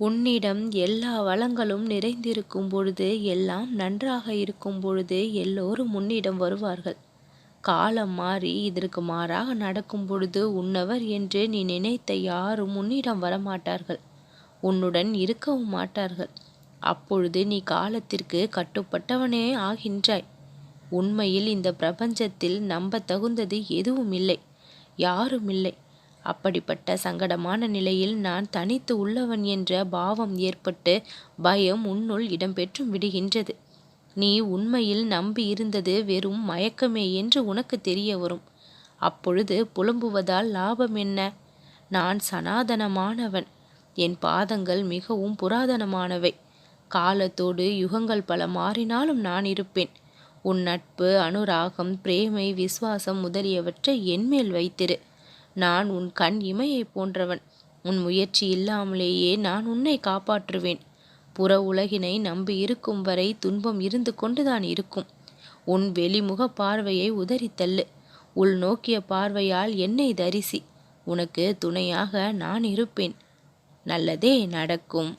உன்னிடம் எல்லா வளங்களும் நிறைந்திருக்கும் பொழுது, எல்லாம் நன்றாக இருக்கும் பொழுது எல்லோரும் உன்னிடம் வருவார்கள். காலம் மாறி இதற்கு மாறாக நடக்கும் பொழுது உன்னவர் என்று நீ நினைத்த யாரும் உன்னிடம் வரமாட்டார்கள். உன்னுடன் இருக்கவும் மாட்டார்கள். அப்பொழுது நீ காலத்திற்கு கட்டுப்பட்டவனே ஆகின்றாய். உண்மையில் இந்த பிரபஞ்சத்தில் நம்ப தகுந்தது எதுவும் இல்லை, யாரும் இல்லை. அப்படிப்பட்ட சங்கடமான நிலையில் நான் தனித்து உள்ளவன் என்ற பாவம் ஏற்பட்டு பயம் உன்னுள் இடம்பெற்றும் விடுகின்றது. நீ உண்மையில் நம்பி இருந்தது வெறும் மயக்கமே என்று உனக்கு தெரிய வரும். அப்பொழுது புலம்புவதால் லாபம் என்ன? நான் சனாதனமானவன். என் பாதங்கள் மிகவும் புராதனமானவை. காலத்தோடு யுகங்கள் பல மாறினாலும் நான் இருப்பேன். உன் நட்பு, அனுராகம், பிரேமை, விசுவாசம் முதலியவற்றை என்மேல் வைத்திரு. நான் உன் கண் இமையை போன்றவன். உன் முயற்சி இல்லாமலேயே நான் உன்னை காப்பாற்றுவேன். புற உலகினை நம்பி இருக்கும் வரை துன்பம் இருந்து கொண்டுதான் இருக்கும். உன் வெளிமுக பார்வையை உதறித்தள்ளு. உள்நோக்கிய பார்வையால் என்னை தரிசி. உனக்கு துணையாக நான் இருப்பேன். நல்லதே நடக்கும்.